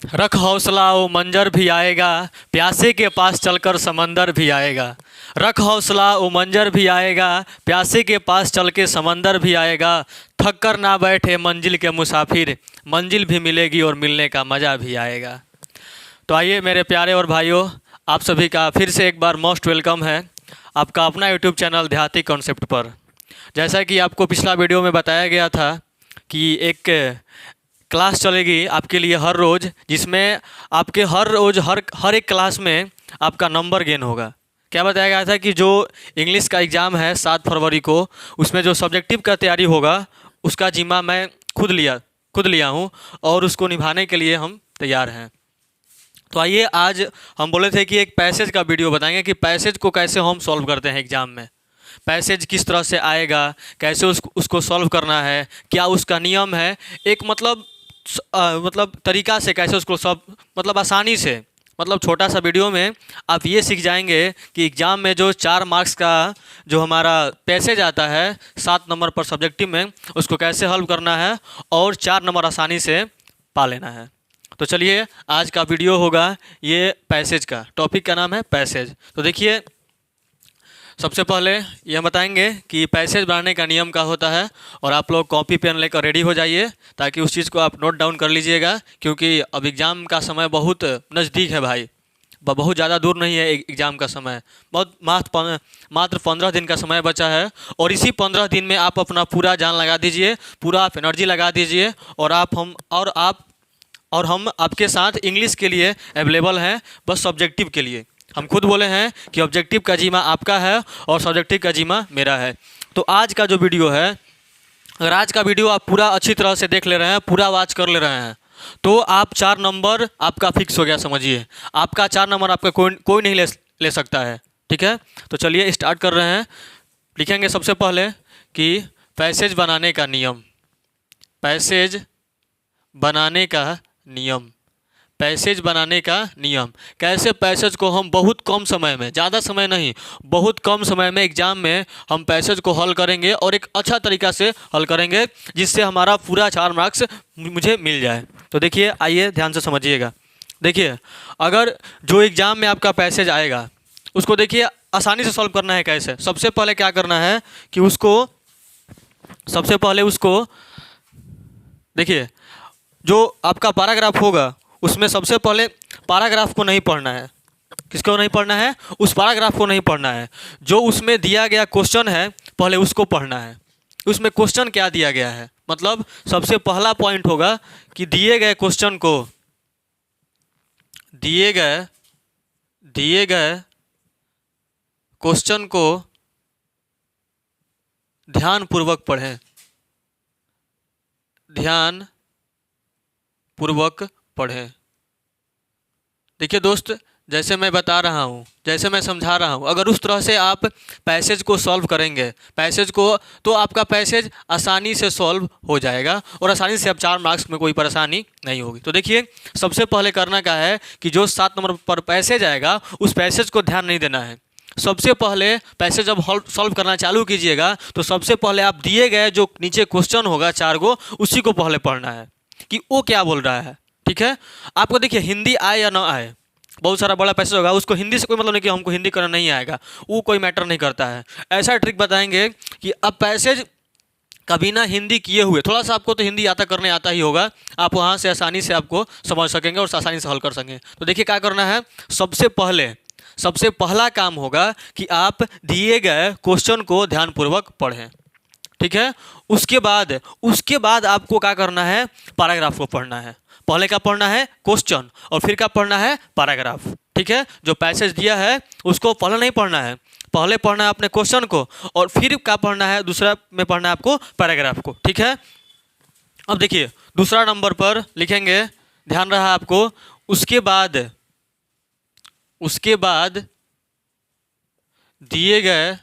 रख हौसला वो मंजर भी आएगा, प्यासे के पास चलकर समंदर भी आएगा। रख हौसला वो मंजर भी आएगा, प्यासे के पास चल के समंदर भी आएगा। थक कर ना बैठे मंजिल के मुसाफिर, मंजिल भी मिलेगी और मिलने का मज़ा भी आएगा। तो आइए मेरे प्यारे और भाइयों, आप सभी का फिर से एक बार मोस्ट वेलकम है आपका अपना यूट्यूब चैनल देहाती कॉन्सेप्ट पर। जैसा कि आपको पिछला वीडियो में बताया गया था कि एक क्लास चलेगी आपके लिए हर रोज़, जिसमें आपके हर रोज़ हर एक क्लास में आपका नंबर गेन होगा। क्या बताया गया था कि जो इंग्लिश का एग्ज़ाम है 7 फरवरी को, उसमें जो सब्जेक्टिव का तैयारी होगा उसका जिम्मा मैं खुद लिया हूँ और उसको निभाने के लिए हम तैयार हैं। तो आइए, आज हम बोले थे कि एक पैसेज का वीडियो बताएंगे कि पैसेज को कैसे हम सॉल्व करते हैं एग्ज़ाम में। पैसेज किस तरह से आएगा, कैसे उसको सॉल्व करना है, क्या उसका नियम है, एक मतलब तरीका से कैसे उसको सब मतलब आसानी से, मतलब छोटा सा वीडियो में आप ये सीख जाएंगे कि एग्ज़ाम में जो 4 मार्क्स का जो हमारा पैसेज आता है 7 नंबर पर सब्जेक्टिव में, उसको कैसे हल करना है और 4 नंबर आसानी से पा लेना है। तो चलिए, आज का वीडियो होगा ये पैसेज का। टॉपिक का नाम है पैसेज। तो देखिए, सबसे पहले ये बताएंगे कि पैसेज बनाने का नियम क्या होता है, और आप लोग कॉपी पेन लेकर रेडी हो जाइए ताकि उस चीज़ को आप नोट डाउन कर लीजिएगा, क्योंकि अब एग्ज़ाम का समय बहुत नज़दीक है भाई, बहुत ज़्यादा दूर नहीं है एग्ज़ाम का समय। बहुत मात्र 15 दिन का समय बचा है, और इसी 15 दिन में आप अपना पूरा जान लगा दीजिए, पूरा आप एनर्जी लगा दीजिए, और हम आपके साथ इंग्लिश के लिए अवेलेबल हैं, बस सब्जेक्टिव के लिए। हम खुद बोले हैं कि ऑब्जेक्टिव का जिम्मा आपका है और सब्जेक्टिव का जिम्मा मेरा है। तो आज का जो वीडियो है, अगर आज का वीडियो आप पूरा अच्छी तरह से देख ले रहे हैं, पूरा वॉच कर ले रहे हैं, तो आप 4 नंबर आपका फिक्स हो गया, समझिए। आपका 4 नंबर आपका कोई नहीं ले सकता है, ठीक है। तो चलिए स्टार्ट कर रहे हैं। लिखेंगे सबसे पहले कि पैसेज बनाने का नियम। पैसेज बनाने का नियम। पैसेज बनाने का नियम। कैसे पैसेज को हम बहुत कम समय में, ज़्यादा समय नहीं, बहुत कम समय में एग्ज़ाम में हम पैसेज को हल करेंगे, और एक अच्छा तरीका से हल करेंगे जिससे हमारा पूरा 4 मार्क्स मुझे मिल जाए। तो देखिए, आइए ध्यान से समझिएगा। देखिए, अगर जो एग्ज़ाम में आपका पैसेज आएगा उसको देखिए आसानी से सॉल्व करना है। कैसे? सबसे पहले क्या करना है कि सबसे पहले उसको देखिए, जो आपका पैराग्राफ होगा उसमें सबसे पहले पैराग्राफ को नहीं पढ़ना है। किसको नहीं पढ़ना है? उस पैराग्राफ को नहीं पढ़ना है। जो उसमें दिया गया क्वेश्चन है पहले उसको पढ़ना है। उसमें क्वेश्चन क्या दिया गया है, मतलब सबसे पहला पॉइंट होगा कि दिए गए क्वेश्चन को क्वेश्चन को ध्यानपूर्वक पढ़ें। ध्यानपूर्वक पढ़ें। देखिए दोस्त, जैसे मैं बता रहा हूँ, जैसे मैं समझा रहा हूँ, अगर उस तरह से आप पैसेज को सॉल्व करेंगे, पैसेज को, तो आपका पैसेज आसानी से सॉल्व हो जाएगा और आसानी से आप 4 मार्क्स में कोई परेशानी नहीं होगी। तो देखिए, सबसे पहले करना क्या है कि जो 7 नंबर पर पैसेज आएगा उस पैसेज को ध्यान नहीं देना है। सबसे पहले पैसेज जब सॉल्व करना चालू कीजिएगा तो सबसे पहले आप दिए गए जो नीचे क्वेश्चन होगा 4 गो, उसी को पहले पढ़ना है कि वो क्या बोल रहा है, ठीक है। आपको देखिए, हिंदी आए या ना आए, बहुत सारा बड़ा पैसेज होगा, उसको हिंदी से कोई मतलब नहीं कि हमको हिंदी करना नहीं आएगा, वो कोई मैटर नहीं करता है। ऐसा ट्रिक बताएंगे कि अब पैसेज कभी ना हिंदी किए हुए, थोड़ा सा आपको तो हिंदी करने आता ही होगा, आप वहाँ से आसानी से आपको समझ सकेंगे और आसानी से हल कर सकेंगे। तो देखिए क्या करना है। सबसे पहला काम होगा कि आप दिए गए क्वेश्चन को ध्यानपूर्वक पढ़ें, ठीक है। उसके बाद आपको क्या करना है, पैराग्राफ को पढ़ना है। पहले क्या पढ़ना है? क्वेश्चन, और फिर क्या पढ़ना है? पैराग्राफ, ठीक है। जो पैसेज दिया है उसको पहले नहीं पढ़ना है, पहले पढ़ना है अपने क्वेश्चन को, और फिर क्या पढ़ना है, दूसरा में पढ़ना है आपको पैराग्राफ को, ठीक है। अब देखिए, दूसरा नंबर पर लिखेंगे, ध्यान रहा आपको, उसके बाद दिए गए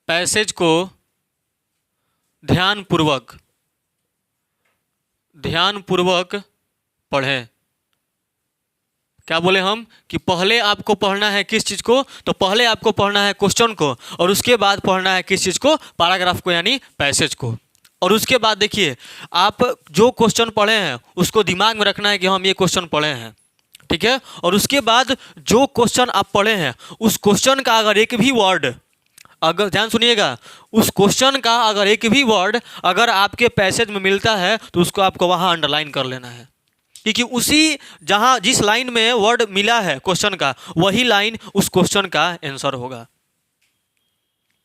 पैसेज को ध्यानपूर्वक पढ़ें। क्या बोले हम कि पहले आपको पढ़ना है किस चीज़ को? तो पहले आपको पढ़ना है क्वेश्चन को, और उसके बाद पढ़ना है किस चीज़ को? पैराग्राफ को, यानी पैसेज को। और उसके बाद देखिए, आप जो क्वेश्चन पढ़े हैं उसको दिमाग में रखना है कि हम ये क्वेश्चन पढ़े हैं, ठीक है। और उसके बाद जो क्वेश्चन आप पढ़े हैं उस क्वेश्चन का अगर एक भी वर्ड, अगर ध्यान सुनिएगा, उस क्वेश्चन का अगर एक भी वर्ड अगर आपके पैसेज में मिलता है तो उसको आपको वहाँ अंडरलाइन कर लेना है, क्योंकि उसी जहाँ जिस लाइन में वर्ड मिला है क्वेश्चन का, वही लाइन उस क्वेश्चन का आंसर होगा।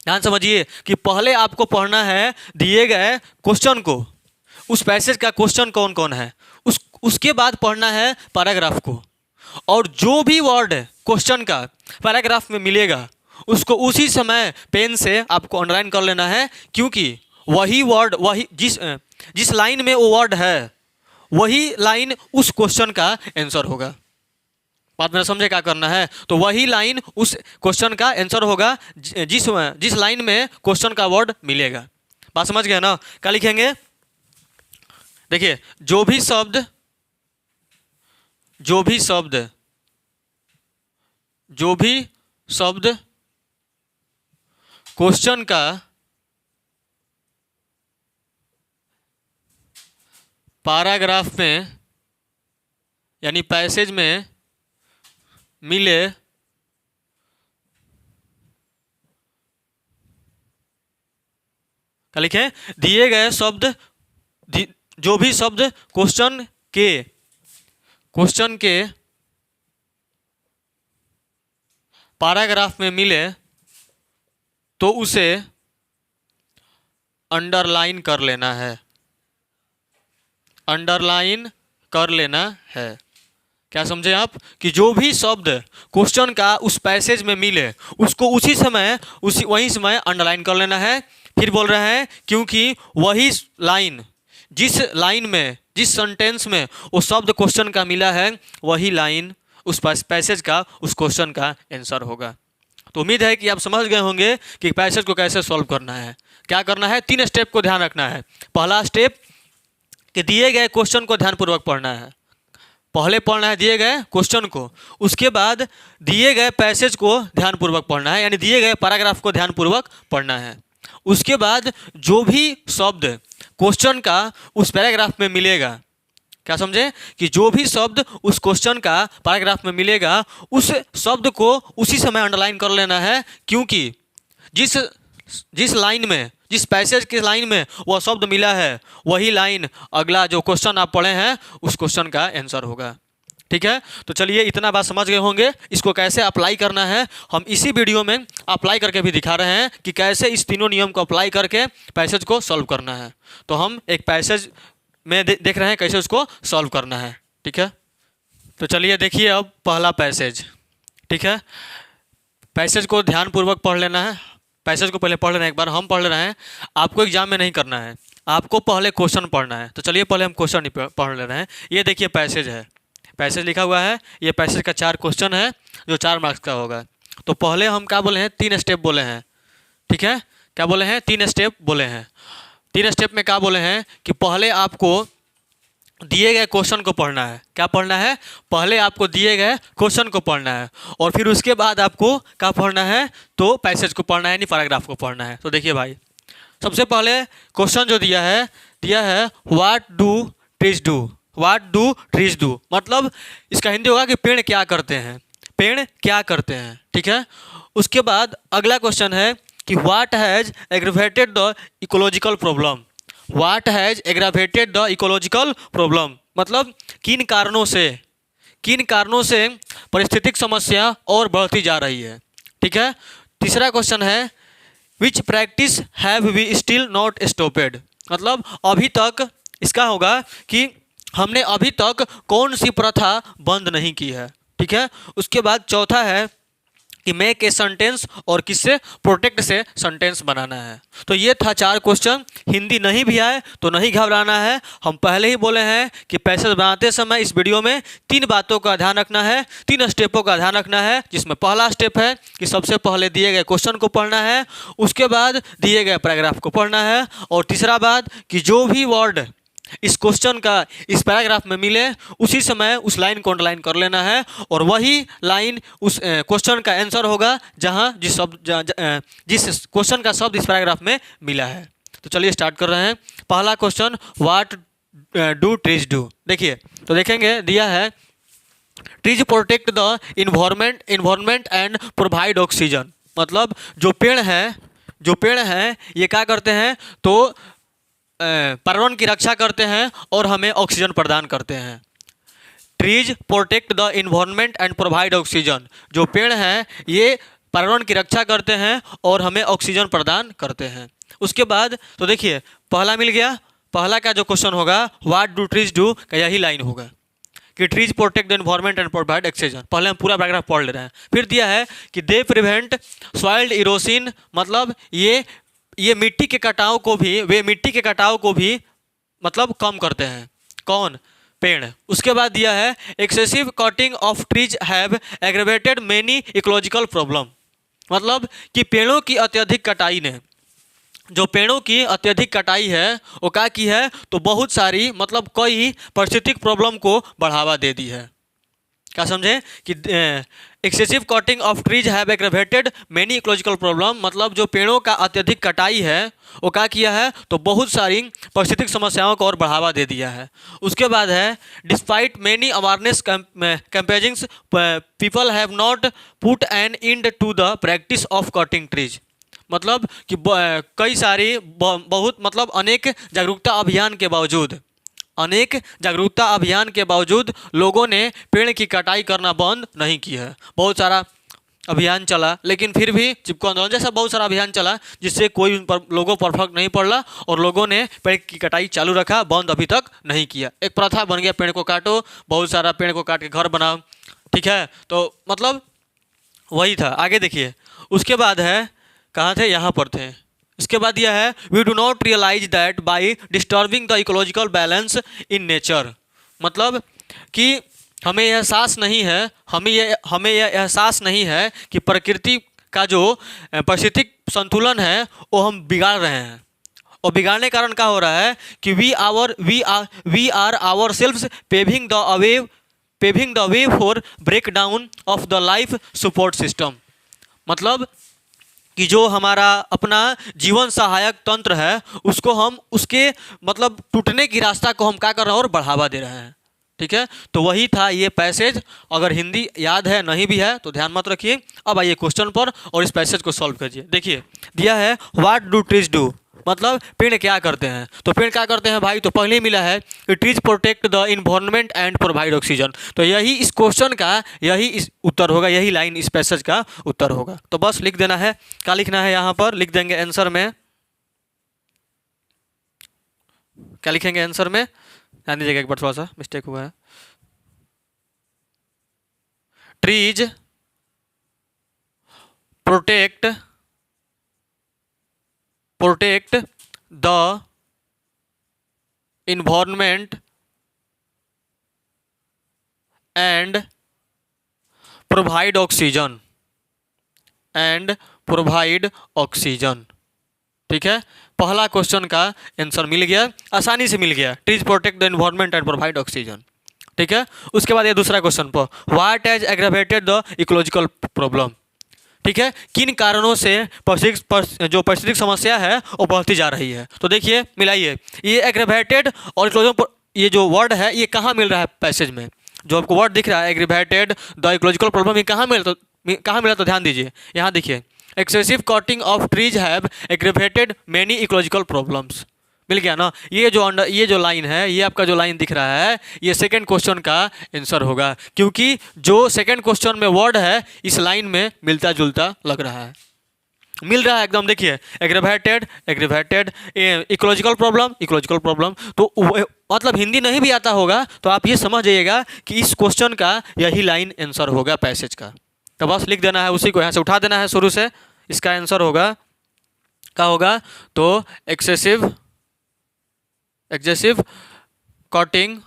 ध्यान समझिए कि पहले आपको पढ़ना है दिए गए क्वेश्चन को, उस पैसेज का क्वेश्चन कौन कौन है, उसके बाद पढ़ना है पैराग्राफ को, और जो भी वर्ड क्वेश्चन का पैराग्राफ में मिलेगा उसको उसी समय पेन से आपको अंडरलाइन कर लेना है, क्योंकि वही वर्ड, वही जिस लाइन में वो वर्ड है वही लाइन उस क्वेश्चन का आंसर होगा। बात में समझे क्या करना है, तो वही लाइन उस क्वेश्चन का आंसर होगा जिस लाइन में क्वेश्चन का वर्ड मिलेगा। बात समझ गए ना। क्या लिखेंगे, देखिए, जो भी शब्द क्वेश्चन का पैराग्राफ में यानी पैसेज में मिले क्या लिखें, दिए गए शब्द, जो भी शब्द क्वेश्चन के पैराग्राफ में मिले तो उसे अंडरलाइन कर लेना है, अंडरलाइन कर लेना है। क्या समझे आप, कि जो भी शब्द क्वेश्चन का उस पैसेज में मिले उसको वही समय अंडरलाइन कर लेना है। फिर बोल रहे हैं क्योंकि वही लाइन, जिस सेंटेंस में वो शब्द क्वेश्चन का मिला है वही लाइन उस पैसेज का, उस क्वेश्चन का आंसर होगा। तो उम्मीद है कि आप समझ गए होंगे कि पैसेज को कैसे सॉल्व करना है। क्या करना है, 3 स्टेप को ध्यान रखना है। पहला स्टेप कि दिए गए क्वेश्चन को ध्यानपूर्वक पढ़ना है, पहले पढ़ना है दिए गए क्वेश्चन को, उसके बाद दिए गए पैसेज को ध्यानपूर्वक पढ़ना है, यानी दिए गए पैराग्राफ को ध्यानपूर्वक पढ़ना है। उसके बाद जो भी शब्द क्वेश्चन का उस पैराग्राफ में मिलेगा, क्या समझे, कि जो भी शब्द उस क्वेश्चन का पैराग्राफ में मिलेगा उस शब्द को उसी समय अंडरलाइन कर लेना है, क्योंकि जिस लाइन में, जिस पैसेज के लाइन में वह शब्द मिला है वही लाइन अगला जो क्वेश्चन आप पढ़े हैं उस क्वेश्चन का आंसर होगा। ठीक है, तो चलिए इतना बात समझ गए होंगे। इसको कैसे अप्लाई करना है हम इसी वीडियो में अप्लाई करके भी दिखा रहे हैं कि कैसे इस तीनों नियम को अप्लाई करके पैसेज को सॉल्व करना है। तो हम एक पैसेज में देख रहे हैं कैसे उसको सॉल्व करना है। ठीक है, तो चलिए देखिए अब पहला पैसेज। ठीक है, पैसेज को ध्यानपूर्वक पढ़ लेना है। पैसेज को पहले पढ़ लेना है, एक बार हम पढ़ रहे हैं, आपको एग्जाम में नहीं करना है, आपको पहले क्वेश्चन पढ़ना है। तो चलिए पहले हम क्वेश्चन पढ़ ले रहे हैं। ये देखिए पैसेज है, पैसेज लिखा हुआ है, ये पैसेज का 4 क्वेश्चन है जो 4 मार्क्स का होगा। तो पहले हम क्या बोले हैं, 3 स्टेप बोले हैं। ठीक है, क्या बोले हैं, 3 स्टेप बोले हैं। 3 स्टेप में क्या बोले हैं कि पहले आपको दिए गए क्वेश्चन को पढ़ना है। क्या पढ़ना है, पहले आपको दिए गए क्वेश्चन को पढ़ना है और फिर उसके बाद आपको क्या पढ़ना है, तो पैसेज को पढ़ना है, यानी पैराग्राफ को पढ़ना है। तो देखिए भाई, सबसे पहले क्वेश्चन जो दिया है what do trees do, what do trees do, मतलब इसका हिंदी होगा कि पेड़ क्या करते हैं, पेड़ क्या करते हैं। ठीक है, उसके बाद अगला क्वेश्चन है कि what has aggravated the ecological problem, what has aggravated the ecological problem, मतलब किन कारणों से पारिस्थितिक समस्या और बढ़ती जा रही है। ठीक है, तीसरा क्वेश्चन है which practice have we still not stopped, मतलब अभी तक, इसका होगा कि हमने अभी तक कौन सी प्रथा बंद नहीं की है। ठीक है, उसके बाद चौथा है कि मेक ए सेंटेंस, और किससे, प्रोटेक्ट से सेंटेंस बनाना है। तो ये था 4 क्वेश्चन। हिंदी नहीं भी आए तो नहीं घबराना है, हम पहले ही बोले हैं कि पैसेज बनाते समय इस वीडियो में 3 बातों का ध्यान रखना है, 3 स्टेपों का ध्यान रखना है, जिसमें पहला स्टेप है कि सबसे पहले दिए गए क्वेश्चन को पढ़ना है, उसके बाद दिए गए पैराग्राफ को पढ़ना है, और तीसरा बात कि जो भी वर्ड इस क्वेश्चन का इस पैराग्राफ में मिले उसी समय उस लाइन को अंडरलाइन कर लेना है, और वही लाइन उस क्वेश्चन का आंसर होगा जहां जिस क्वेश्चन का शब्द इस पैराग्राफ में मिला है। तो चलिए स्टार्ट कर रहे हैं। पहला question, what do trees do. देखिए तो देखेंगे, दिया है trees protect the environment and provide oxygen. मतलब जो पेड़ हैं ये क्या करते हैं, तो पर्यावरण की रक्षा करते हैं और हमें ऑक्सीजन प्रदान करते हैं। Trees protect the environment and provide oxygen. जो पेड़ हैं ये पर्यावरण की रक्षा करते हैं और हमें ऑक्सीजन प्रदान करते हैं। उसके बाद तो देखिए पहला मिल गया। पहला का जो क्वेश्चन होगा, व्हाट डू ट्रीज डू, का यही लाइन होगा कि trees protect the environment and provide oxygen. पहले हम पूरा पैराग्राफ पढ़ ले रहे हैं। फिर दिया है कि दे प्रिवेंट सॉइल इरोसिन। मतलब ये मिट्टी के कटाव को भी मतलब कम करते हैं। कौन? पेड़। उसके बाद दिया है excessive cutting of trees have aggravated many ecological problem. मतलब कि पेड़ों की अत्यधिक कटाई है वो क्या की है, तो बहुत सारी मतलब कई पारिस्थितिक प्रॉब्लम को बढ़ावा दे दी है। क्या समझे कि excessive cutting of trees have aggravated many ecological problem. मतलब जो पेड़ों का अत्यधिक कटाई है वो क्या किया है, तो बहुत सारी पारिस्थितिक समस्याओं को और बढ़ावा दे दिया है। उसके बाद है despite many awareness campaignings people have not put an end to the practice of cutting trees. मतलब कि कई सारी बहुत मतलब अनेक जागरूकता अभियान के बावजूद लोगों ने पेड़ की कटाई करना बंद नहीं की है। बहुत सारा अभियान चला, लेकिन फिर भी चिपको आंदोलन जैसा बहुत सारा अभियान चला जिससे कोई उन पर लोगों पर फर्क नहीं पड़ा और लोगों ने पेड़ की कटाई चालू रखा, बंद अभी तक नहीं किया। एक प्रथा बन गया, पेड़ को काटो, बहुत सारा पेड़ को काट के घर बनाओ। ठीक है, तो मतलब वही था। आगे देखिए, उसके बाद है, कहाँ थे, यहाँ पर थे। इसके बाद यह है we do not realise that by disturbing the ecological balance in nature. मतलब कि हमें यह एहसास नहीं है कि प्रकृति का जो पारिस्थितिक संतुलन है वो हम बिगाड़ रहे हैं। और बिगाड़ने कारण क्या हो रहा है कि we are ourselves paving the way for break down of the life support system. मतलब कि जो हमारा अपना जीवन सहायक तंत्र है उसको हम उसके मतलब टूटने की रास्ता को हम क्या कर रहे हैं और बढ़ावा दे रहे हैं। ठीक है, तो वही था ये पैसेज। अगर हिंदी याद है, नहीं भी है तो ध्यान मत रखिए। अब आइए क्वेश्चन पर और इस पैसेज को सॉल्व कीजिए। देखिए दिया है व्हाट डू ट्रीज डू। मतलब पेड़ क्या करते हैं, तो पेड़ क्या करते हैं भाई, तो पहले ही मिला है कि trees protect the environment and provide oxygen. तो यही इस क्वेश्चन का इस उत्तर होगा, यही लाइन इस पैसेज का उत्तर होगा। तो बस लिख देना है। क्या लिखना है, यहाँ पर लिख देंगे आंसर में। क्या लिखेंगे आंसर में, ध्यान दीजिएगा, एक बार थोड़ा सा मिस्टेक हुआ है। Trees protect the environment and provide oxygen. ठीक है, पहला क्वेश्चन का आंसर मिल गया, आसानी से मिल गया। Trees protect the environment and provide oxygen. ठीक है, उसके बाद ये दूसरा क्वेश्चन पर what has aggravated the ecological problem. ठीक है, किन कारणों से जो पारिस्थितिक समस्या है वो बढ़ती जा रही है। तो देखिए मिलाइए, ये एग्रेवेटेड और इकोलॉजिकल, ये जो वर्ड है ये कहाँ मिल रहा है पैसेज में। जो आपको वर्ड दिख रहा है एग्रेवेटेड द इकोलॉजिकल प्रॉब्लम, ये कहाँ मिला, तो ध्यान दीजिए। यहाँ देखिए excessive cutting of trees have aggravated many ecological problems. मिल गया ना। ये जो लाइन है, ये आपका जो लाइन दिख रहा है, ये सेकंड क्वेश्चन का आंसर होगा, क्योंकि जो सेकंड क्वेश्चन में वर्ड है इस लाइन में मिलता जुलता लग रहा है, मिल रहा है एकदम। देखिए एग्रेवेटेड इकोलॉजिकल प्रॉब्लम। तो मतलब हिंदी नहीं भी आता होगा तो आप ये समझ जाइएगा कि इस क्वेश्चन का यही लाइन आंसर होगा पैसेज का। तो बस लिख देना है, उसी को यहाँ से उठा देना है शुरू से। इसका आंसर होगा, क्या होगा, तो excessive cutting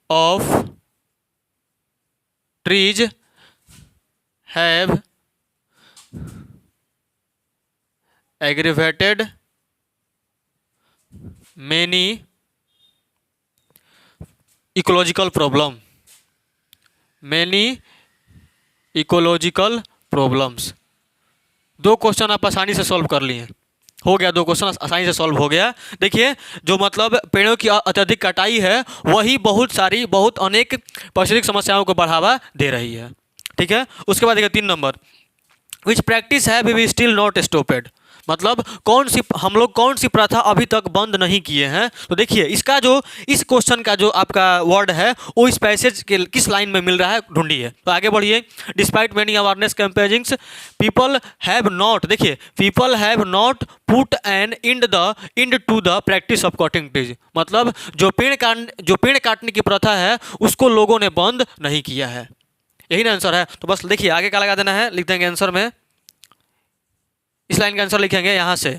of trees have aggravated many ecological problems दो क्वेश्चन आप आसानी से सॉल्व कर लिए, हो गया, दो क्वेश्चन आसानी से सॉल्व हो गया। देखिए जो मतलब पेड़ों की अत्यधिक कटाई है वही बहुत अनेक पारिस्थितिक समस्याओं को बढ़ावा दे रही है। ठीक है, उसके बाद देखिए 3 नंबर, विच प्रैक्टिस है वी स्टिल नॉट स्टॉपेड, मतलब हम लोग कौन सी प्रथा अभी तक बंद नहीं किए हैं। तो देखिए इसका जो इस क्वेश्चन का जो आपका वर्ड है वो इस पैसेज के किस लाइन में मिल रहा है ढूंढिए। तो आगे बढ़िए, despite many awareness campaignings people have not, देखिए people have not put an end to the practice of cutting trees, मतलब जो पेड़ काटने की प्रथा है उसको लोगों ने बंद नहीं किया है। यही ना आंसर है। तो बस देखिए आगे क्या लगा देना है, लिख देंगे आंसर में, इस लाइन का आंसर लिखेंगे यहाँ से,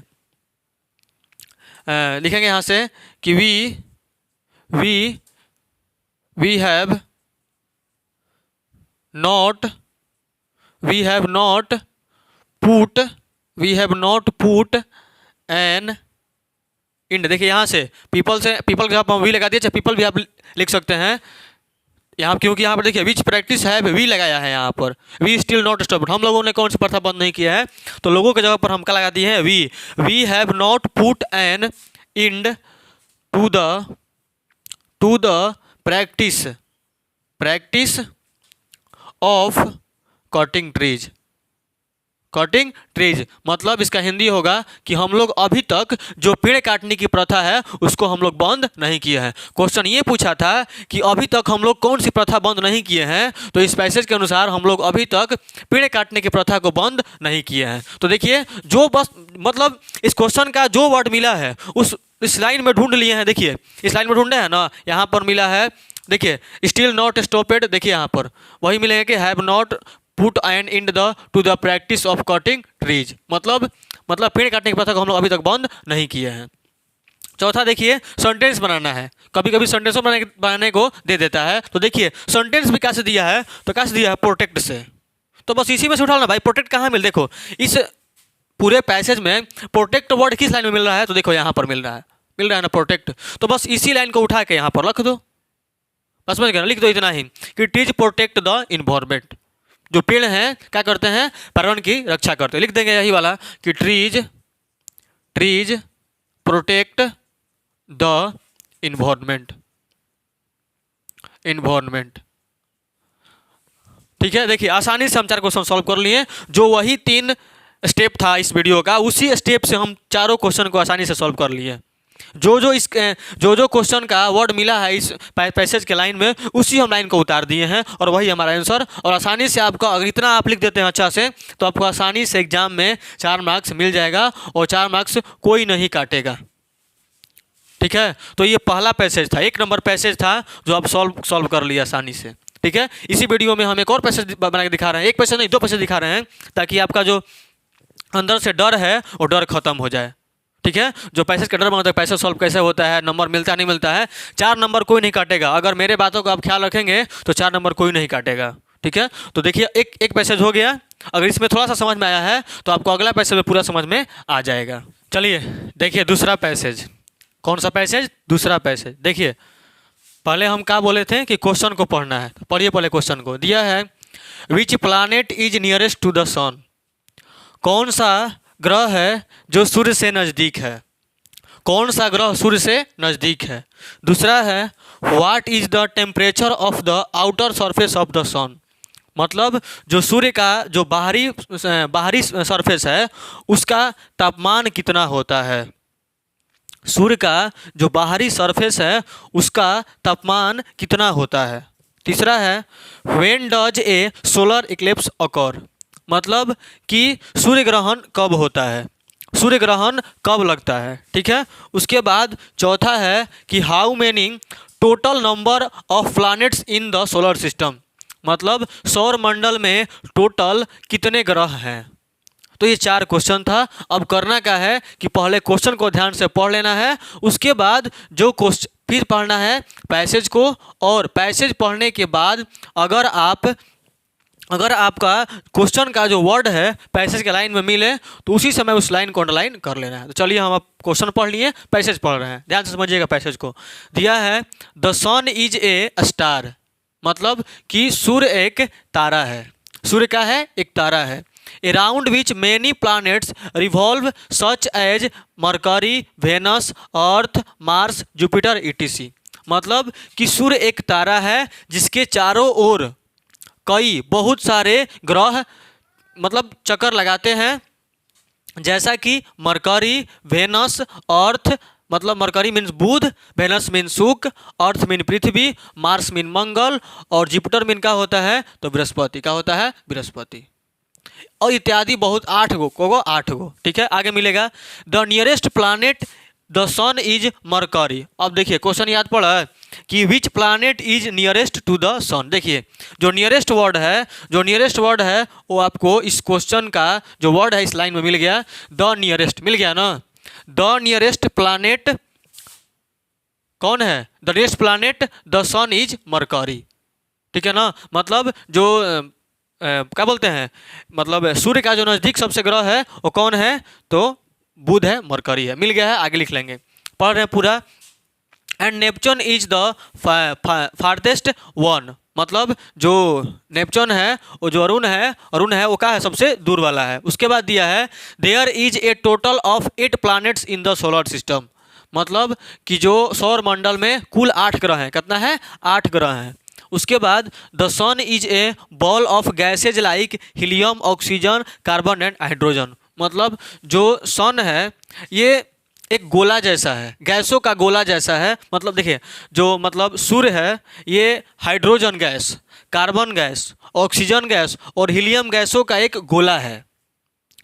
लिखेंगे यहाँ से कि we have not put an end, देखिए यहाँ से पीपल के साथ हम वी लगा दिए, चाहे पीपल भी आप लिख सकते हैं यहाँ, क्योंकि यहाँ पर देखिए विच प्रैक्टिस है वी लगाया है, यहाँ पर वी स्टिल नॉट स्टॉप, हम लोगों ने कौन सी प्रथा बंद नहीं किया है, तो लोगों की जगह पर हम क्या लगा दिए हैं we have not put an end to the practice of cutting trees, मतलब इसका हिंदी होगा कि हम लोग अभी तक जो पेड़ काटने की प्रथा है उसको हम लोग बंद नहीं किए हैं। क्वेश्चन ये पूछा था कि अभी तक हम लोग कौन सी प्रथा बंद नहीं किए हैं, तो इस पैसेज के अनुसार हम लोग अभी तक पेड़ काटने की प्रथा को बंद नहीं किए हैं। तो देखिए जो बस मतलब इस क्वेश्चन का जो वर्ड मिला है इस लाइन में ढूंढ लिए हैं, देखिए इस लाइन में ढूंढे हैं ना, यहाँ पर मिला है देखिए स्टिल नॉट स्टॉपेड, देखिए यहाँ पर वही मिलेगा कि have not put an end to the practice of cutting trees, मतलब पेड़ काटने की प्रथा को हम लोग अभी तक बंद नहीं किए हैं। चौथा देखिए सेंटेंस बनाना है, कभी कभी सेंटेंस बनाने को दे देता है, तो देखिए सेंटेंस भी कैसे दिया है, तो कैसे दिया है प्रोटेक्ट से, तो बस इसी में से उठाना भाई, प्रोटेक्ट कहाँ मिल, देखो इस पूरे पैसेज में प्रोटेक्ट वर्ड किस लाइन में मिल रहा है, तो देखो यहाँ पर मिल रहा है ना प्रोटेक्ट, तो बस इसी लाइन को उठा के यहाँ पर रख दो, बस समझ गए, लिख दो इतना ही कि ट्रीज प्रोटेक्ट द इन्वायरमेंट, जो पेड़ हैं क्या करते हैं, पर्यावरण की रक्षा करते हैं, लिख देंगे यही वाला कि ट्रीज प्रोटेक्ट द इन्वायरमेंट। ठीक है, देखिए आसानी से हम 4 क्वेश्चन सॉल्व कर लिए, जो वही 3 स्टेप था इस वीडियो का, उसी स्टेप से हम चारों क्वेश्चन को आसानी से सॉल्व कर लिए। जो क्वेश्चन का वर्ड मिला है इस पैसेज के लाइन में, उसी हम लाइन को उतार दिए हैं और वही हमारा आंसर, और आसानी से आपका अगर इतना आप लिख देते हैं अच्छा से, तो आपको आसानी से एग्जाम में 4 मार्क्स मिल जाएगा और 4 मार्क्स कोई नहीं काटेगा। ठीक है, तो ये पहला पैसेज था, 1 नंबर पैसेज था जो आप सॉल्व कर लिया आसानी से। ठीक है, इसी वीडियो में हम एक और पैसेज बना के दिखा रहे हैं, 1 पैसेज नहीं 2 पैसेज दिखा रहे हैं, ताकि आपका जो अंदर से डर है वो डर खत्म हो जाए। ठीक है, जो पैसेज का डर बनता है, पैसा सॉल्व कैसे होता है, नंबर मिलता नहीं मिलता है, 4 नंबर कोई नहीं काटेगा, अगर मेरे बातों को आप ख्याल रखेंगे तो 4 नंबर कोई नहीं काटेगा। ठीक है, तो देखिए एक पैसेज हो गया, अगर इसमें थोड़ा सा समझ में आया है तो आपको अगला पैसेज में पूरा समझ में आ जाएगा। चलिए देखिए दूसरा पैसेज, कौन सा पैसेज, दूसरा पैसेज। देखिए पहले हम क्या बोले थे कि क्वेश्चन को पढ़ना है, पढ़िए पहले क्वेश्चन को। दिया है which planet is nearest to the sun, कौन सा ग्रह है जो सूर्य से नज़दीक है, कौन सा ग्रह सूर्य से नज़दीक है। दूसरा है what is the temperature of the outer surface of the sun, मतलब जो सूर्य का जो बाहरी सरफेस है उसका तापमान कितना होता है, सूर्य का जो बाहरी सरफेस है उसका तापमान कितना होता है। तीसरा है when does a solar Eclipse occur, मतलब कि सूर्य ग्रहण कब होता है, सूर्य ग्रहण कब लगता है। ठीक है, उसके बाद चौथा है कि how many total number of planets in the solar system, मतलब सौर मंडल में टोटल कितने ग्रह हैं। तो ये 4 क्वेश्चन था। अब करना क्या है कि पहले क्वेश्चन को ध्यान से पढ़ लेना है, उसके बाद जो क्वेश्चन फिर पढ़ना है पैसेज को, और पैसेज पढ़ने के बाद अगर आपका क्वेश्चन का जो वर्ड है पैसेज के लाइन में मिले तो उसी समय उस लाइन को अंडरलाइन कर लेना है। तो चलिए हम अब क्वेश्चन पढ़ लिए, पैसेज पढ़ रहे हैं, ध्यान से समझिएगा पैसेज को। दिया है the sun is a star, मतलब कि सूर्य एक तारा है, सूर्य क्या है, एक तारा है। Around which many planets revolve such as Mercury, Venus, Earth, Mars, Jupiter etc. मतलब कि सूर्य एक तारा है जिसके चारों ओर कई बहुत सारे ग्रह मतलब चक्कर लगाते हैं, जैसा कि मरकरी, वेनस, अर्थ मतलब मरकरी मीन्स बुध, वेनस मीन शुक्र, अर्थ मीन पृथ्वी, मार्स मीन मंगल और जुपिटर मीन क्या होता है तो बृहस्पति। क्या होता है बृहस्पति। और इत्यादि बहुत 8 गो कोगो 8 गो। ठीक है, आगे मिलेगा the nearest planet the sun is Mercury. अब देखिए क्वेश्चन याद पड़ा है कि which planet is nearest to the sun. देखिए जो नियरेस्ट वर्ड है वो आपको इस क्वेश्चन का जो वर्ड है इस लाइन में मिल गया, द नियरेस्ट मिल गया ना। द नियरेस्ट प्लानेट कौन है? The nearest planet the sun is Mercury. ठीक है ना, मतलब जो क्या बोलते हैं, मतलब सूर्य का जो नज़दीक सबसे ग्रह है वो कौन है तो बुध है, मरकरी है। मिल गया है, आगे लिख लेंगे, पढ़ रहे हैं पूरा। And Neptune is the farthest one. मतलब जो नेपच्यून है वो जो अरुण है वो क्या है सबसे दूर वाला है। उसके बाद दिया है there is a total of 8 planets in the solar system. मतलब कि जो सौर मंडल में कुल 8 ग्रह हैं। कितना है? 8 ग्रह हैं। उसके बाद the sun is a ball of gases like helium, oxygen, carbon and hydrogen. मतलब जो सन है ये एक गोला जैसा है, गैसों का गोला जैसा है। मतलब देखिए जो मतलब सूर्य है ये hydrogen gas, carbon gas, oxygen gas और हीलियम गैसों का एक गोला है।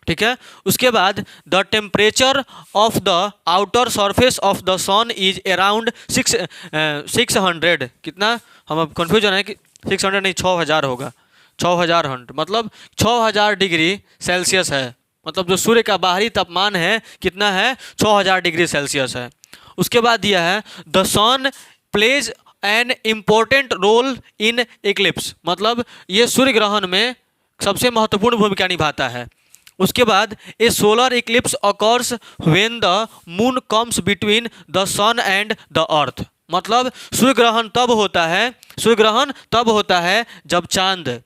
ठीक है, उसके बाद the temperature of the outer surface of the sun is around 600। कितना, हम अब कन्फ्यूजन है कि 600 नहीं 6000 होगा, 6000 मतलब 6000 डिग्री सेल्सियस है। मतलब जो सूर्य का बाहरी तापमान है कितना है 6000 डिग्री सेल्सियस है। उसके बाद दिया है the sun plays an important role in eclipse. मतलब ये सूर्य ग्रहण में सबसे महत्वपूर्ण भूमिका निभाता है। उसके बाद a solar eclipse occurs when the moon comes between the sun and the earth. मतलब सूर्य ग्रहण तब होता है जब चांद,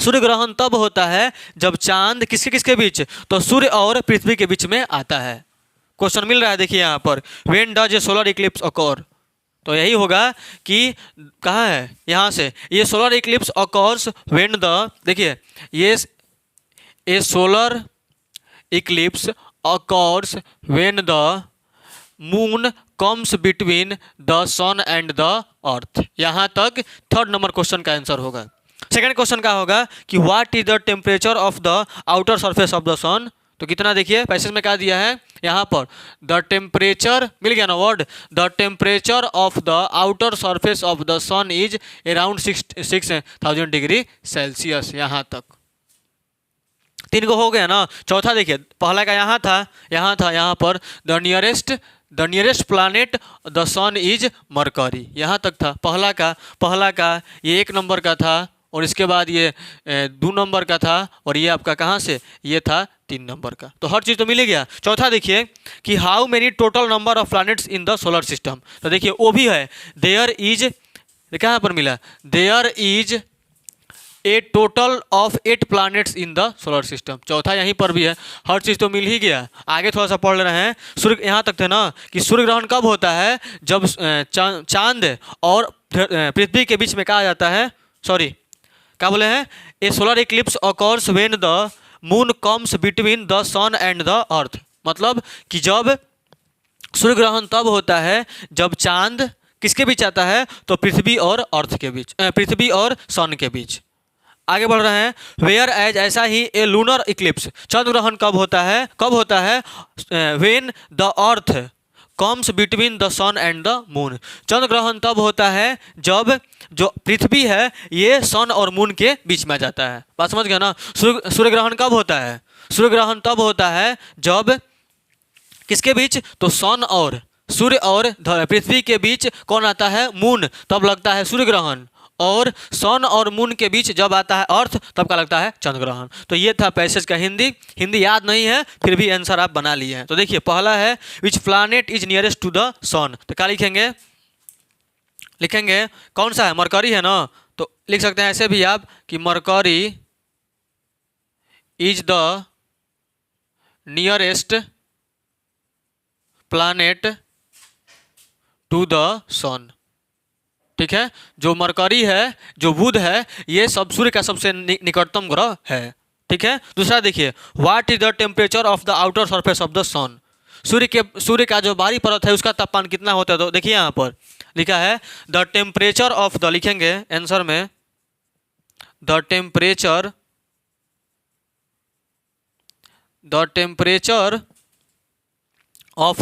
सूर्य ग्रहण तब होता है जब चांद किसके किसके बीच तो सूर्य और पृथ्वी के बीच में आता है। क्वेश्चन मिल रहा है देखिए यहाँ पर, when does a solar eclipse occur. तो यही होगा कि कहाँ है, यहाँ से ये solar eclipse occurs when the, देखिए ये a solar eclipse occurs when the moon comes between the sun and the earth. यहाँ तक 3rd नंबर क्वेश्चन का आंसर होगा। सेकंड क्वेश्चन का होगा कि what is the temperature of the outer surface of the sun. तो कितना देखिए पैसेज में क्या दिया है यहाँ पर, द टेम्परेचर मिल गया ना word, the temperature of the outer surface of the sun is around 6000 degree Celsius. यहाँ तक 3 को हो गया ना। चौथा देखिए, पहला का यहाँ था यहाँ पर the nearest planet the sun is Mercury. यहाँ तक था पहला का ये 1 नंबर का था और इसके बाद ये 2 नंबर का था और ये आपका कहाँ से ये था 3 नंबर का। तो हर चीज़ तो मिल गया। चौथा देखिए कि how many total number of planets in the solar system. तो देखिए वो भी है, देयर इज, कहाँ पर मिला, there is a total of 8 planets in the solar system. चौथा यहीं पर भी है। हर चीज़ तो मिल ही गया। आगे थोड़ा सा पढ़ रहे हैं। सूर्य यहाँ तक थे ना कि सूर्य ग्रहण कब होता है, जब चांद और पृथ्वी के बीच में कहा जाता है, सॉरी क्या बोले हैं, a solar eclipse occurs when the moon comes between the sun and the earth. मतलब कि जब सूर्य ग्रहण तब होता है जब चांद किसके बीच आता है तो पृथ्वी और अर्थ के बीच, पृथ्वी और सन के बीच। आगे बढ़ रहे हैं, वेयर एज, ऐसा ही ए लूनर इक्लिप्स, चंद्र ग्रहण कब होता है when the earth comes between the sun and the moon. चंद्र ग्रहण तब होता है जब जो पृथ्वी है ये सन और मून के बीच में आ जाता है। बात समझ गया ना। सूर्य ग्रहण कब होता है, सूर्य ग्रहण तब होता है जब किसके बीच तो सन और सूर्य और पृथ्वी के बीच कौन आता है, मून, तब लगता है सूर्य ग्रहण। और सन और मून के बीच जब आता है अर्थ तब का लगता है चंद्र ग्रहण। तो ये था पैसेज का हिंदी याद नहीं है फिर भी आंसर आप बना लिए हैं। तो देखिए पहला है which planet is nearest to the sun. तो क्या लिखेंगे कौन सा है, मरकरी है ना। तो लिख सकते हैं ऐसे भी आप कि Mercury is the nearest planet to the sun. ठीक है, जो मरकरी है, जो बुध है, ये सब सूर्य का सबसे निकटतम ग्रह है। ठीक है, दूसरा देखिए, what is the temperature of the outer surface of the sun. सूर्य का जो बाहरी परत है उसका तापमान कितना होता है, तो देखिए यहाँ पर लिखा है द टेम्परेचर ऑफ द, लिखेंगे आंसर में the temperature of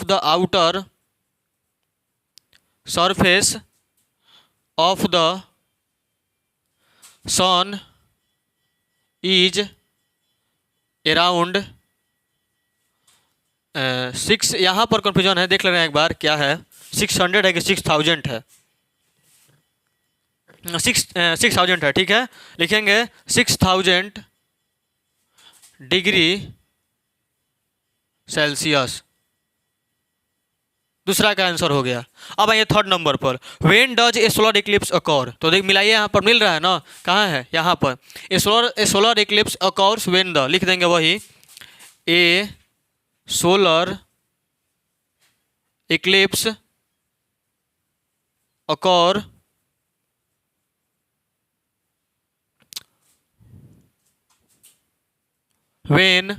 the outer surface of the sun is around 6, यहाँ पर कन्फ्यूजन है, देख ले रहे हैं एक बार क्या है, 600 है कि 6000 है, 6000 है। ठीक है, लिखेंगे 6000 डिग्री सेल्सियस, दूसरा का आंसर हो गया। अब आइए थर्ड नंबर पर, when does a solar eclipse occur. तो देख मिलाइए, यहाँ पर मिल रहा है ना, कहाँ है, यहाँ पर a solar eclipse occurs when the, लिख देंगे वही, a solar eclipse occur when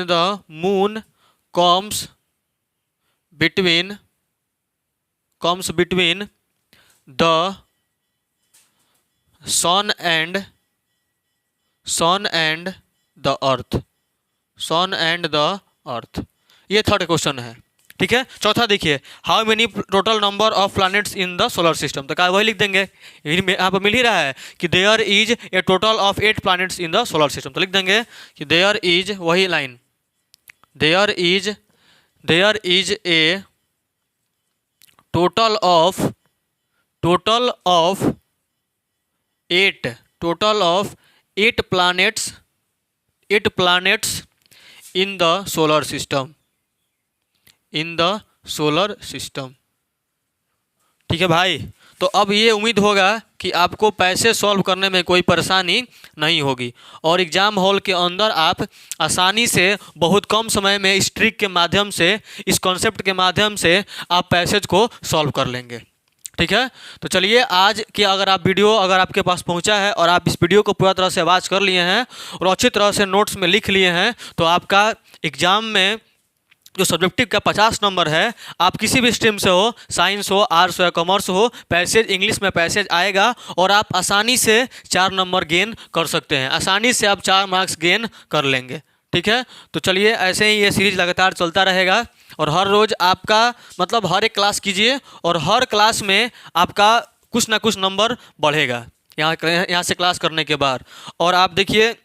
the moon comes between the sun and the earth। ये थर्ड क्वेश्चन है। ठीक है, चौथा देखिए, how many total number of planets in the solar system. तो क्या वही लिख देंगे, यहाँ पर मिल ही रहा है कि there is a total of 8 planets in the solar system. तो लिख देंगे कि देयर इज, वही line, there is a total of 8 planets in the solar system. ठीक है भाई, तो अब ये उम्मीद होगा कि आपको पैसे सॉल्व करने में कोई परेशानी नहीं होगी और एग्ज़ाम हॉल के अंदर आप आसानी से बहुत कम समय में इस ट्रिक के माध्यम से, इस कॉन्सेप्ट के माध्यम से आप पैसेज को सॉल्व कर लेंगे। ठीक है, तो चलिए आज की अगर आपके पास पहुंचा है और आप इस वीडियो को पूरा तरह से वॉच कर लिए हैं और अच्छी तरह से नोट्स में लिख लिए हैं, तो आपका एग्ज़ाम में जो सब्जेक्टिव का 50 नंबर है, आप किसी भी स्ट्रीम से हो, साइंस हो, आर्ट्स हो या कॉमर्स हो, पैसेज इंग्लिश में पैसेज आएगा और आप आसानी से 4 नंबर गेन कर सकते हैं, आसानी से आप 4 मार्क्स गेन कर लेंगे। ठीक है, तो चलिए ऐसे ही ये सीरीज लगातार चलता रहेगा और हर रोज़ आपका मतलब हर एक क्लास कीजिए और हर क्लास में आपका कुछ ना कुछ नंबर बढ़ेगा यहाँ से क्लास करने के बाद। और आप देखिए,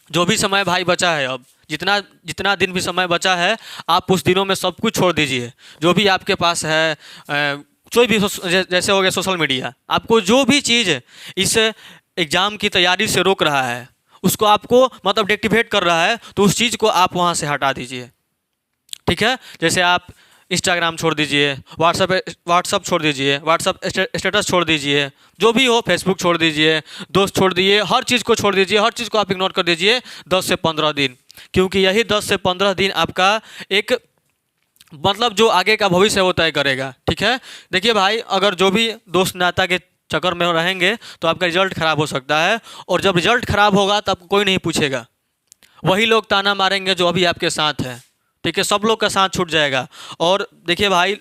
जो भी समय भाई बचा है, अब जितना दिन भी समय बचा है, आप उस दिनों में सब कुछ छोड़ दीजिए, जो भी आपके पास है, कोई भी जैसे हो गया सोशल मीडिया, आपको जो भी चीज़ इस एग्ज़ाम की तैयारी से रोक रहा है, उसको आपको मतलब डिएक्टिवेट कर रहा है, तो उस चीज़ को आप वहाँ से हटा दीजिए। ठीक है, जैसे आप इंस्टाग्राम छोड़ दीजिए, व्हाट्सअप छोड़ दीजिए, व्हाट्सअप स्टेटस छोड़ दीजिए, जो भी हो, फेसबुक छोड़ दीजिए, दोस्त छोड़ दीजिए, हर चीज़ को छोड़ दीजिए, हर चीज़ को आप इग्नोर कर दीजिए 10 से 15 दिन, क्योंकि यही 10 से 15 दिन आपका एक मतलब जो आगे का भविष्य है वो तय करेगा। ठीक है, देखिए भाई, अगर जो भी दोस्त नाता के चक्कर में रहेंगे तो आपका रिजल्ट ख़राब हो सकता है, और जब रिजल्ट ख़राब होगा तो आपको कोई नहीं पूछेगा, वही लोग ताना मारेंगे जो अभी आपके साथ है। ठीक है, सब लोग का साथ छूट जाएगा। और देखिए भाई,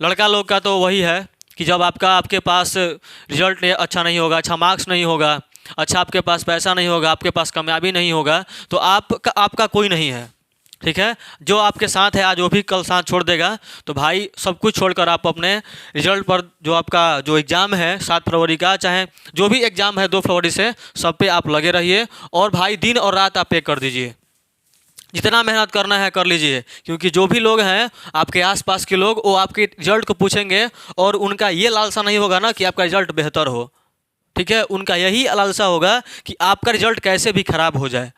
लड़का लोग का तो वही है कि जब आपके पास रिजल्ट अच्छा नहीं होगा, अच्छा मार्क्स नहीं होगा, अच्छा आपके पास पैसा नहीं होगा, आपके पास कामयाबी नहीं होगा, तो आपका कोई नहीं है। ठीक है, जो आपके साथ है आज वो भी कल साथ छोड़ देगा। तो भाई सब कुछ छोड़कर आप अपने रिजल्ट पर, जो आपका जो एग्ज़ाम है 7 फरवरी का, चाहे जो भी एग्ज़ाम है 2 फरवरी से, सब पे आप लगे रहिए और भाई दिन और रात आप एक कर दीजिए, जितना मेहनत करना है कर लीजिए, क्योंकि जो भी लोग हैं आपके आसपास के लोग, वो आपके रिजल्ट को पूछेंगे और उनका ये लालसा नहीं होगा ना कि आपका रिजल्ट बेहतर हो। ठीक है, उनका यही लालसा होगा कि आपका रिजल्ट कैसे भी खराब हो जाए।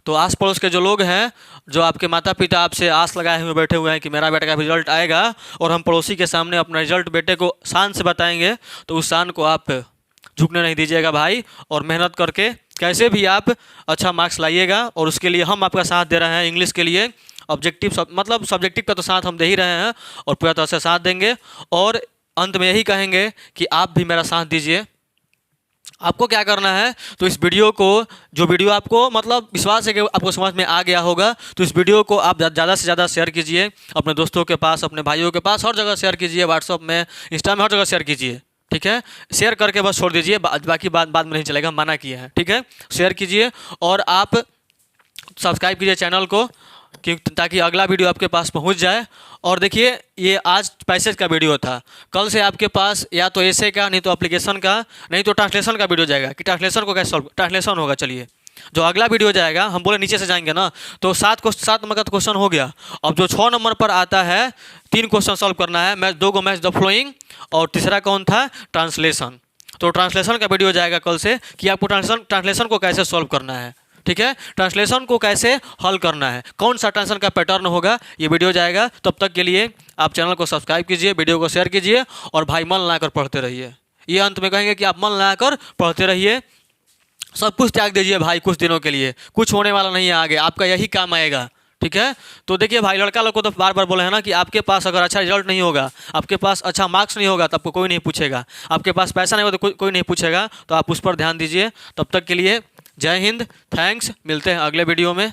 तो आस पड़ोस के जो लोग हैं, जो आपके माता पिता आपसे आस लगाए हुए बैठे हुए हैं कि मेरा बेटा का रिजल्ट आएगा, और हम पड़ोसी के सामने अपना रिजल्ट बेटे को शान से बताएंगे, तो उस शान को आप झुकने नहीं दीजिएगा भाई, और मेहनत करके कैसे भी आप अच्छा मार्क्स लाइएगा। और उसके लिए हम आपका साथ दे रहे हैं। इंग्लिश के लिए ऑब्जेक्टिव मतलब सब्जेक्टिव का तो साथ हम दे ही रहे हैं, और पूरा तरह से साथ देंगे। और अंत में यही कहेंगे कि आप भी मेरा साथ दीजिए। आपको क्या करना है, तो इस वीडियो को, जो वीडियो आपको मतलब विश्वास है कि आपको समझ में आ गया होगा, तो इस वीडियो को आप ज़्यादा से ज़्यादा शेयर कीजिए अपने दोस्तों के पास, अपने भाइयों के पास, हर जगह शेयर कीजिए, व्हाट्सअप में, इंस्टा में, हर जगह शेयर कीजिए। ठीक है, शेयर करके बस छोड़ दीजिए, बाकी बाद में नहीं चलेगा, मना किया है। ठीक है, शेयर कीजिए और आप सब्सक्राइब कीजिए चैनल को, ताकि अगला वीडियो आपके पास पहुंच जाए। और देखिए, ये आज पैसेज का वीडियो था, कल से आपके पास या तो ऐसे का, नहीं तो एप्लीकेशन का, नहीं तो ट्रांसलेशन का वीडियो जाएगा कि ट्रांसलेशन को कैसे सॉल्व, ट्रांसलेशन होगा। चलिए, जो अगला वीडियो जाएगा, हम बोले नीचे से जाएंगे ना, तो 7 नंबर का क्वेश्चन हो गया। अब जो 6 नंबर पर आता है, 3 क्वेश्चन सॉल्व करना है, मैच 2 को मैच द फ्लोइंग, और तीसरा कौन था, ट्रांसलेशन। तो ट्रांसलेशन का वीडियो जाएगा कल से कि आपको ट्रांसलेशन को कैसे सॉल्व करना है। ठीक है, ट्रांसलेशन को कैसे हल करना है, कौन सा ट्रांसलेशन का पैटर्न होगा, ये वीडियो जाएगा। तब तक के लिए आप चैनल को सब्सक्राइब कीजिए, वीडियो को शेयर कीजिए, और भाई मन लगाकर पढ़ते रहिए। ये अंत में कहेंगे कि आप मन लगाकर पढ़ते रहिए, सब कुछ त्याग दीजिए भाई कुछ दिनों के लिए, कुछ होने वाला नहीं है आगे, आपका यही काम आएगा। ठीक है, तो देखिए भाई, लड़का लोग को तो बार बार बोले हैं ना कि आपके पास अगर अच्छा रिजल्ट नहीं होगा, आपके पास अच्छा मार्क्स नहीं होगा, तो आपको कोई नहीं पूछेगा, आपके पास पैसा नहीं होगा तो कोई नहीं पूछेगा। तो आप उस पर ध्यान दीजिए। तब तक के लिए जय हिंद, थैंक्स, मिलते हैं अगले वीडियो में।